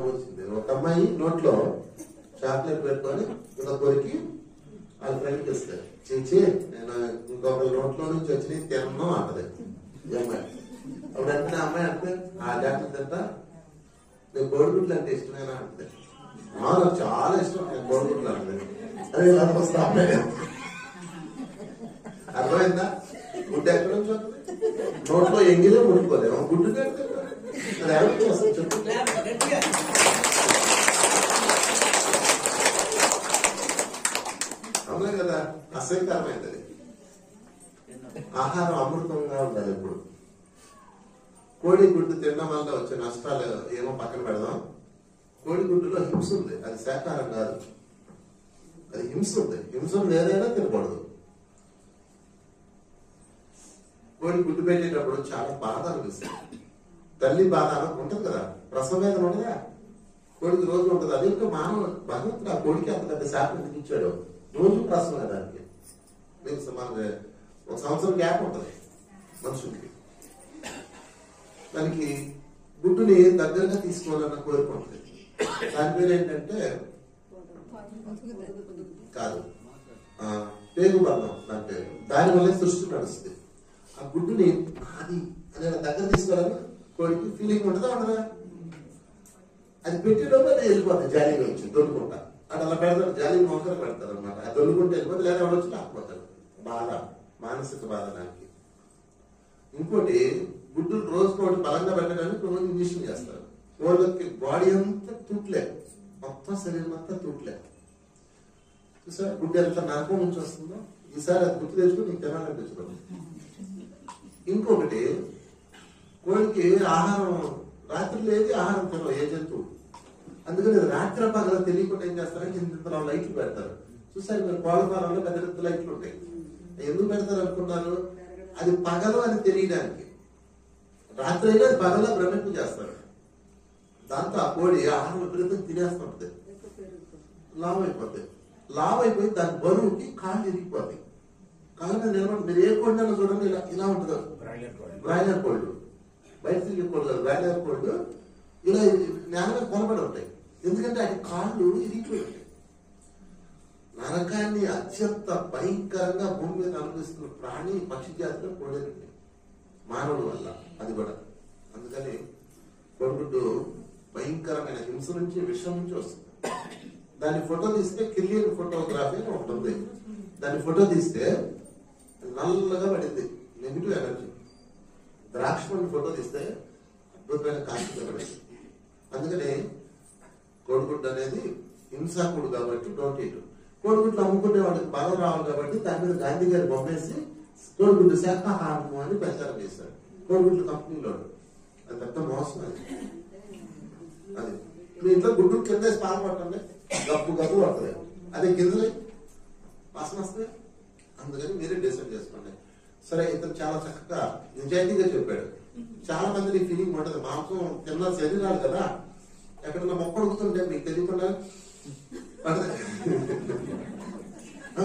వచ్చింది. ఒక అమ్మాయి నోట్లో చాక్లెట్ పెట్టుకొని ఇలా కొరికి వాళ్ళ ఫ్రెండ్కి ఇస్తారు. చేచి నేను ఇంకొక నోట్లో నుంచి వచ్చి తినను అంటది ఈ అమ్మాయి. అప్పుడు వెంటనే అమ్మాయి అంటే ఆ డాక్టర్ తింటా నేను కోడిగుడ్లు అంటే ఇష్టమేనా అంటే నాకు చాలా ఇష్టం నేను కోడిగుడ్లు అంటే అదే ఇలా వస్తా అమ్మాయి. అర్థమైందా? గుడ్డు ఎక్కడ నుంచి వస్తుంది? నోట్లో ఎంగిలే ముడిపోలేము గుడ్డు కడితే అది ఎవరికి వస్తుంది చెప్పు. అవునా కదా? అసహ్యకరమైనది. ఆహారం అమృతంగా ఉండాలి ఎప్పుడు. కోడి గుడ్డు తినడం వల్ల వచ్చే నష్టాలు ఏమో పక్కన పెడదాం. కోడి గుడ్డులో హింస ఉంది, అది శాకాహారం కాదు, అది హింస ఉంది. హింసను ఏదైనా తినకూడదు. కోడి గుడ్డు పెట్టేటప్పుడు చాలా బాధ అనిపిస్తుంది. తల్లి బాధ ఉంటుంది కదా, ప్రసవ వేదన ఉండదా? కోడికి రోజు ఉంటుంది. అది ఇంకా మానవ భగవంతుడు ఆ కోడికి అంత పెద్ద శాపం ఎందుకు ఇచ్చాడు? రోజు ప్రసవం దానికి మీకు మనకి ఒక సంవత్సరం గ్యాప్ ఉంటుంది మనుషులకి. దానికి గుడ్డుని దగ్గరగా తీసుకోవాలన్న కోరిక ఉంటుంది. దాని పేరు ఏంటంటే కాదు పేరు బంధం. దాని పేరు దానివల్లే సృష్టి నడుస్తుంది. ఆ గుడ్డుని అది అనే దగ్గర తీసుకోవాలని కోడికి ఫీలింగ్ ఉంటుందా ఉండదా? అది పెట్టేటప్పుడు అది వెళ్ళిపోతుంది జాలీగా వచ్చి దొల్లుకుంటా. అది అలా పెడతారు, జాలీ మొక్కలు పెడతారు అనమాట. అది దొల్లుకుంటే వెళ్ళిపోతే లేదా వాళ్ళు వచ్చి లాక్కుపోతారు. బాధ, మానసిక బాధ దానికి. ఇంకోటి గుడ్డులు రోజుకోటి బలంగా పెట్టడానికి రోజు ఇంజక్షన్ చేస్తారు. కోళ్ళకి బాడీ అంతా తూట్లే, మొత్తం శరీరం అంతా తూట్లే. చూసారా గుడ్డు ఎంత నరకం నుంచి వస్తుందో? ఈసారి అది గుర్తు తెచ్చుకుని నీకు తినాలనిపించడం. ఇంకొకటి కోడికి ఆహారం రాత్రి లేదు, ఆహారం తినవు ఏ జంతువు. అందుకని రాత్రి పగల తెలియకుండా ఏం చేస్తారంటే ఇంత లైట్లు పెడతారు. చూసారు మీరు కోళ్ళ ఫారంలో పెద్ద పెద్ద లైట్లు ఉంటాయి. ఎందుకు పెడతారు అనుకున్నారు? అది పగలు అని తెలియడానికి. రాత్రి అయినా అది పగల భ్రమింపు చేస్తారు. దాంతో ఆ కోడి ఆహారం విపరీతంగా తినేస్తుంటది, లావ్ అయిపోతుంది. లావ్ అయిపోయి దాని బరువుకి కాళ్ళు ఇరిగిపోతాయి. కాళ్ళ మీద నిలబడి మీరు ఏ కోడినైనా చూడండి ఇలా ఇలా ఉంటుంది. బ్రాయిలర్ కోళ్ళు, బయట తిరిగే కోళ్ళు కాదు, బ్రాయిలర్ కోళ్ళు ఇలా నేల మీద కొనబడి ఉంటాయి. ఎందుకంటే అది కాళ్ళు ఇరిగిపోయి ఉంటాయి. నరకాన్ని అత్యంత భయంకరంగా భూమి మీద అనుభవిస్తున్న ప్రాణి పక్షి జాతిలో కోడేది మానవుల వల్ల. అది కూడా అందుకని కోడిగుడ్డు భయంకరమైన హింస నుంచి, విషం నుంచి వస్తుంది. దాన్ని ఫోటో తీస్తే కిల్లియన్ ఫోటోగ్రఫీ అని ఒకటి ఉంది. దాన్ని ఫోటో తీస్తే నల్లగా పడింది, నెగిటివ్ ఎనర్జీ. ద్రాక్ష పండు ఫోటో తీస్తే అద్భుతమైన కాంతి పడింది. అందుకని కోడిగుడ్డు అనేది హింసాకుడు కాబట్టి డోంట్ ఈట్. కోడిగుడ్లు అమ్ముకునే వాళ్ళకి బలం రావాలి కాబట్టి దాని మీద గాంధీ గారి బొమ్మేసి కోడిగుడ్డు శాఖాహారము అని ప్రచారం చేశారు కోడిగుడ్లు కంపెనీలో. అది పెద్ద మోసం. అది మీ ఇంట్లో గుడ్డు కింద పాలు పట్టండి, గప్పు గప్పు పడుతుంది. అదే కిందలే వాసన వస్తుంది. అందుకని మీరే డిసైడ్ చేసుకోండి. సరే, ఇతను చాలా చక్కగా నిజాయితీగా చెప్పాడు. చాలా మంది ఈ ఫీలింగ్ ఉంటుంది, మాంసం తిన్న శరీరాలు కదా, ఎక్కడన్నా మొక్క ఉడుకుతుంటే మీకు తెలియకుండా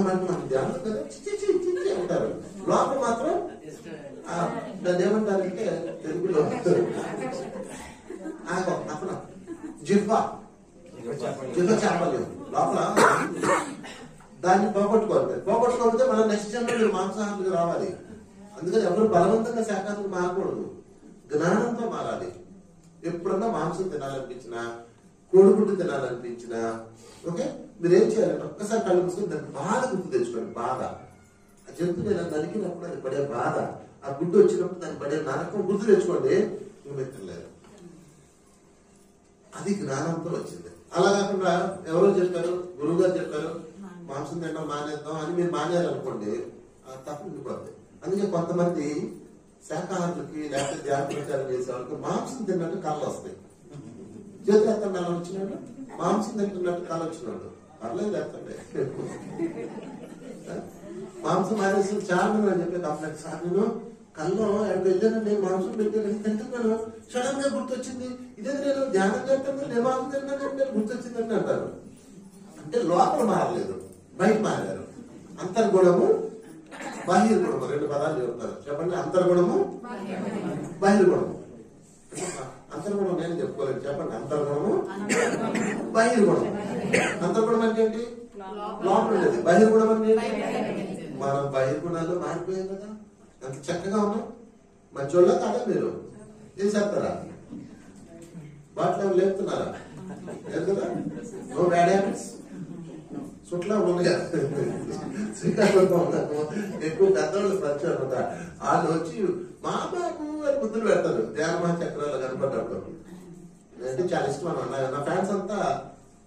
మనకు ధ్యానం కదా చిచ్చి అంటారు. లోపల మాత్రం దాన్ని ఏమంటారంటే తెలుగులో అతను జిహ్వ చేపలు లోపల దాన్ని పోగొట్టుకోకపోతే మన నెక్స్ట్ జన్మలో మాంసాహారులకు రావాలి. అందుకని ఎవరు బలవంతంగా శాఖాహారులు మారకూడదు, జ్ఞానంతో మారాలి. ఎప్పుడన్నా మాంసం తినాలనిపించినా, కోడిగుడ్డు తినాలనిపించినా ఓకే మీరేం చేయాలంటే ఒక్కసారి కళ్ళు మూసుకొని దాన్ని బాధ గుర్తు తెచ్చుకోండి. బాధ ఆ జంతువు ఇలా నరికినప్పుడు అది పడే బాధ, ఆ గుడ్డు వచ్చినప్పుడు దాన్ని పడే నరకం గుర్తు తెచ్చుకోండి. తినలేదు. అది జ్ఞానంతో వచ్చింది. అలా కాకుండా ఎవరో చెప్పారు, గురువు గారు చెప్పారు మాంసం తినడం మానేద్దాం అని మీరు మానేయాలనుకోండి, తప్పు ఉండిపోద్ది. అందుకే కొంతమంది శాఖాహారులకి లేకపోతే ధ్యాన ప్రచారం చేసే వాళ్ళకి మాంసం తిన్నట్టు కళ్ళు వస్తాయి. చేతులు ఎత్తండి అలా వచ్చినాడు, మాంసం తింటున్నట్టు కళ్ళు వచ్చినాడు. పర్లేదు ఎత్తండి. మాంసం మానేసి చాలా మంది చెప్పే కంప్లైంట్, సార్ నేను కళ్ళు ఎక్కడికి వెళ్ళానండి, మాంసం పెట్టాను తింటున్నాను, సడన్ గా గుర్తొచ్చింది, ఇదే నేను ధ్యానం చేస్తాను నేను మాంసం తిన్నాను గుర్తొచ్చిందని అంటారు. అంటే లోపల మారలేదు, బయట మారారు. అంతర్గుణము బాహ్యగుణము రెండు పదాలు చెప్తారు. చెప్పండి, అంతర్గుణము బాహ్యగుణము. అంతర్గుణం నేను చెప్పుకోలేదు, చెప్పండి. అంతర్గుణము బహిర్గుణం. అంతర్గుణం అంటే ఏంటి? లోపల ఉండేది. బహిర్గుణం అంటే ఏంటి? మనం బహిర్గుణాలు మారిపోయాం కదా, అంత చక్కగా ఉన్నాం. మంచోళ్ళ కాదా మీరు? ఏం చేస్తారా? బాట్లో లేపుతున్నారా? లేదు కదా. No bad habits. చుట్లా ఉన్నాయి శ్రీకాకుళంలో ఉన్నాను, ఎక్కువ పెద్దవాళ్ళు పరిచయం అనమాట. వాళ్ళు వచ్చి మా బాబు అని ముద్దులు పెడతారు ధ్యానమా చక్రాలు కనపడ్డప్పుడు. అంటే చాలా ఇష్టం అన్న. నా ఫ్యాన్స్ అంతా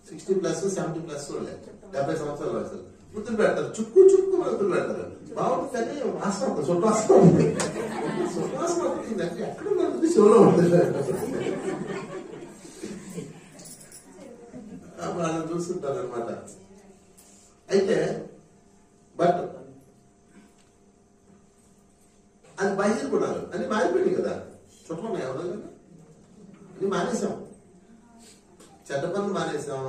60+, 70+ వాళ్ళే, 70 సంవత్సరాల వయసు. ముద్దులు పెడతారు, చుక్కు చుక్కు ముద్దులు పెడతారు. బాగుంటుంది కానీ వాసన అవుతుంది, సుట్వాసన అవుతుంది. సుట్వాసన అవుతుంది అంటే ఎక్కడ ఉంటుంది? షోలో ఉంటుంది. వాళ్ళని చూస్తుంటారు అనమాట. అయితే బట్ అది బహిర్గుణాలు అని మారిపోయింది కదా. చుట్టూ ఎవరైనా అది మానేసాం. చెడ్డ పనులు మానేసాం,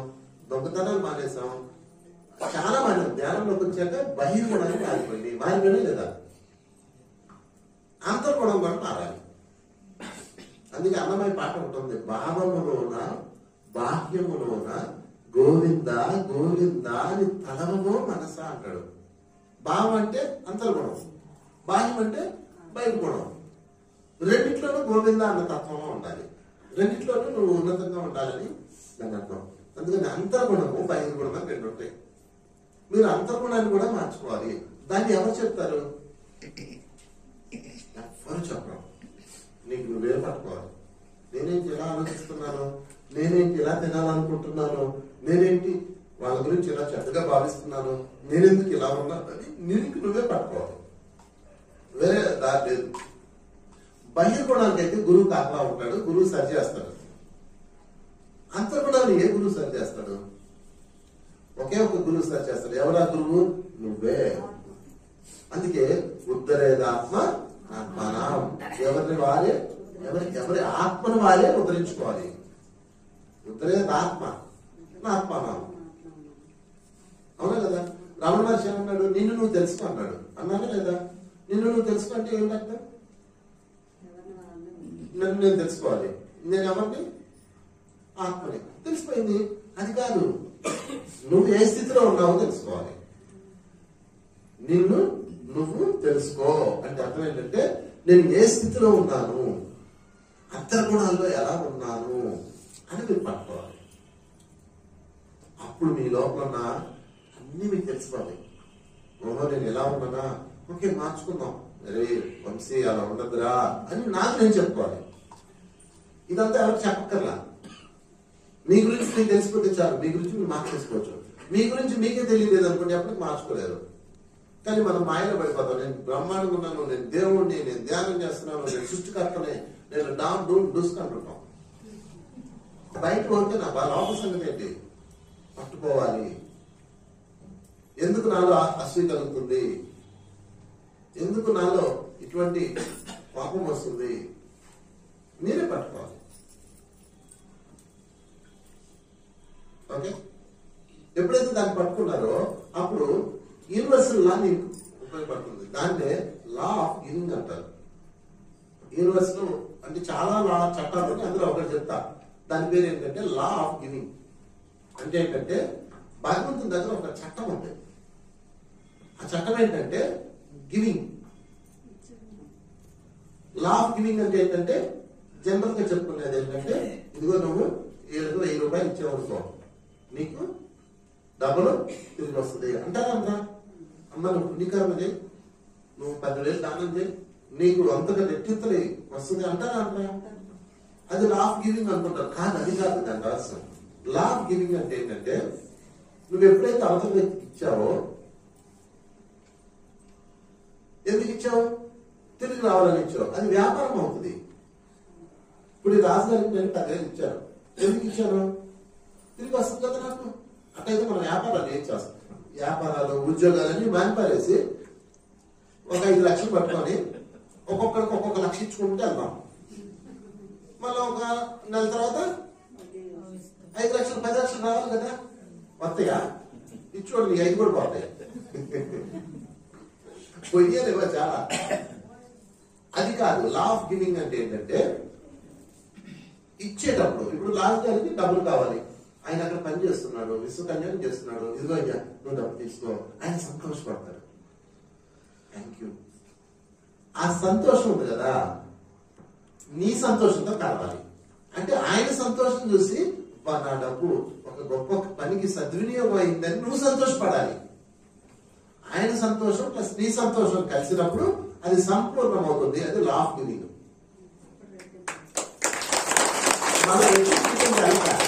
దొంగతనాలు మానేసాం, చాలా మానేసాం. ధ్యానంలోకి వచ్చాక బహిర్గుణాలు మారిపోయింది. మారిపోయినా లేదా? అంతర్గుణం కూడా మారాలి. అందుకే అన్నమయ్య పాట ఉంటుంది, భావములోన బాహ్యములోన గోవింద గోవింద అని తలవమో మనసా అంటాడు. భావం అంటే అంతర్గుణం, బాహ్యం అంటే బహిర్గుణం. రెండిట్లోనూ గోవింద అన్న తత్వంలో ఉండాలి. రెండిట్లోనూ నువ్వు ఉన్నతంగా ఉండాలని దాని అర్థం. అందుకని అంతర్గుణము బహిర్గుణం అని రెండు ఉంటాయి. మీరు అంతర్గుణాన్ని కూడా మార్చుకోవాలి. దాన్ని ఎవరు చెప్తారు? ఎవరు చెప్పడం. నీకు నువ్వే పట్టుకోవాలి. నేనేంటి ఇలా ఆలోచిస్తున్నాను, నేనేంటి ఇలా తినాలనుకుంటున్నాను, నేనేంటి వాళ్ళ గురించి ఇలా చెడ్డగా భావిస్తున్నాను, నేనెందుకు ఇలా ఉన్నాను అని నీకు నువ్వే పట్టుకోవాలి. వేరే దారి లేదు. బహిర్గుణానికి అయితే గురువు కాపలా ఉంటాడు, గురువు సరి చేస్తాడు. అంతర్గుణాన్ని ఏ గురువు సరి చేస్తాడు? ఒకే ఒక గురువు సరి చేస్తాడు. ఎవరా గురువు? నువ్వే. అందుకే ఉద్ధరేదాత్మ ఆత్మానం. ఎవరిని వారే, ఎవరి ఆత్మను వారే ఉద్ధరించుకోవాలి. ఉద్ధరేదాత్మ ఆత్మానం. అవునా కదా. రమణ మహర్షి అన్నాడు, నిన్ను నువ్వు తెలుసుకో అన్నాడు. అన్నానా లేదా? నిన్ను నువ్వు తెలుసుకో అంటే ఏం అర్థం? నన్ను నేను తెలుసుకోవాలి. నేను ఎవరిని? ఆత్మని. తెలిసిపోయింది. అది కాదు, నువ్వు ఏ స్థితిలో ఉన్నావో తెలుసుకోవాలి. నిన్ను నువ్వు తెలుసుకో అంటే అర్థం ఏంటంటే, నేను ఏ స్థితిలో ఉన్నాను, అంతర్గుణాల్లో ఎలా ఉన్నాను అని మీరు పట్టుకోవాలి. అప్పుడు మీ లోపల ఉన్న అన్ని మీకు తెలిసిపోతాయి. ఓహో నేను ఎలా ఉన్నానా, ఓకే మార్చుకుందాం, అరే వంశీ అలా ఉండదురా అని నాకు నేను చెప్పుకోవాలి. ఇదంతా ఎవరికి చెప్పక్కర్లా. మీ గురించి మీకు తెలిసిపోతే చాలు. మీ గురించి మీరు మార్చేసుకోవచ్చు. మీ గురించి మీకే తెలియలేదు అనుకోండి, ఎప్పటికి మార్చుకోలేరు. కానీ మనం మాయలో పడిపోతాం. నేను బ్రహ్మాండంగా ఉన్నాను, నేను దేవుణ్ణి, నేను ధ్యానం చేస్తున్నాను, నేను సృష్టికర్తనే, నేను డామ్ డూమ్ డూసుకుంటుంటాం. బయట పోతే నా లోపల సంగతి ఏంటి? పట్టుకోవాలి. ఎందుకు నాలో అసూయ కలుగుతుంది, ఎందుకు నాలో ఇటువంటి పాపం వస్తుంది, మీరే పట్టుకోవాలి. ఓకే. ఎప్పుడైతే దాన్ని పట్టుకున్నారో అప్పుడు యూనివర్సల్ లా నీకు ఉపయోగపడుతుంది. దాన్నే లా ఆఫ్ గివింగ్ అంటారు. యూనివర్సల్ అంటే చాలా లా చట్టాలు ఉన్నాయి, అందులో ఒకటి చెప్తా. దాని పేరు ఏంటంటే లా ఆఫ్ గివింగ్. అంటే ఏంటంటే భగవంతుని దగ్గర ఒక చట్టం ఉంది. ఆ చట్టం ఏంటంటే గివింగ్. లా ఆఫ్ గివింగ్ అంటే ఏంటంటే జనరల్ గా చెప్పుకునేది ఏంటంటే, ఇదిగో నువ్వు 1000 రూపాయలు ఇచ్చేవనుకో, నీకు డబ్బులు తిరిగి వస్తుంది అంటారా? అంతా అమ్మ నువ్వు పుణ్యకర్మ చేయి, నువ్వు 10,000 దానం చేయి, నీకు అంతగా రెట్టింతలే వస్తుంది అంటారా? అంటారా? అది లా ఆఫ్ గివింగ్ అనుకుంటారు. కాదు, అది కాదు దాని రహస్యం. లా ఆఫ్ గివింగ్ అంటే ఏంటంటే, నువ్వు ఎప్పుడైతే అవతల వ్యక్తికి ఇచ్చావో, ఎందుకు ఇచ్చావు? తిరిగి రావాలని ఇచ్చావు. అది వ్యాపారం అవుతుంది. ఇప్పుడు ఈ రాజుగారికి నేను 10,000 ఇచ్చాను. ఎందుకు ఇచ్చాను? తిరిగి వస్తుంది కదా నాకు. అట్లయితే మన వ్యాపారాలు ఏం చేస్తాం? వ్యాపారాలు, ఉద్యోగాలన్నీ మానిపారేసి ఒక 5 లక్షలు పట్టుకొని ఒక్కొక్కరికి ఒక్కొక్క లక్ష ఇచ్చుకుంటే వెళ్దాం. మళ్ళీ ఒక నెల తర్వాత 5 లక్షలు 10 లక్షలు రావాలి కదా. వస్తాయా? ఇచ్చోడు 5 కూడా పోతాయి. పొయ్యలేవా చాలా. అది కాదు. లా ఆఫ్ గివింగ్ అంటే ఏంటంటే, ఇచ్చేటప్పుడు ఇప్పుడు లాస్ట్ గారికి డబ్బులు కావాలి, ఆయన అక్కడ పని చేస్తున్నాడు, విశ్వకన్యాసం చేస్తున్నాడు, ఇదిగో అయ్యా నువ్వు డబ్బు తీసుకో, ఆయన సంతోషపడతాడు. Thank you. ఆ సంతోషం ఉంది కదా, నీ సంతోషంతో కలవాలి. అంటే ఆయన సంతోషం చూసి నా డబ్బు ఒక గొప్ప పనికి సద్వినియోగం అయిందని నువ్వు సంతోషపడాలి. ఆయన సంతోషం ప్లస్ నీ సంతోషం కలిసినప్పుడు అది సంపూర్ణమవుతుంది. అది లా ఆఫ్ గివింగ్. మన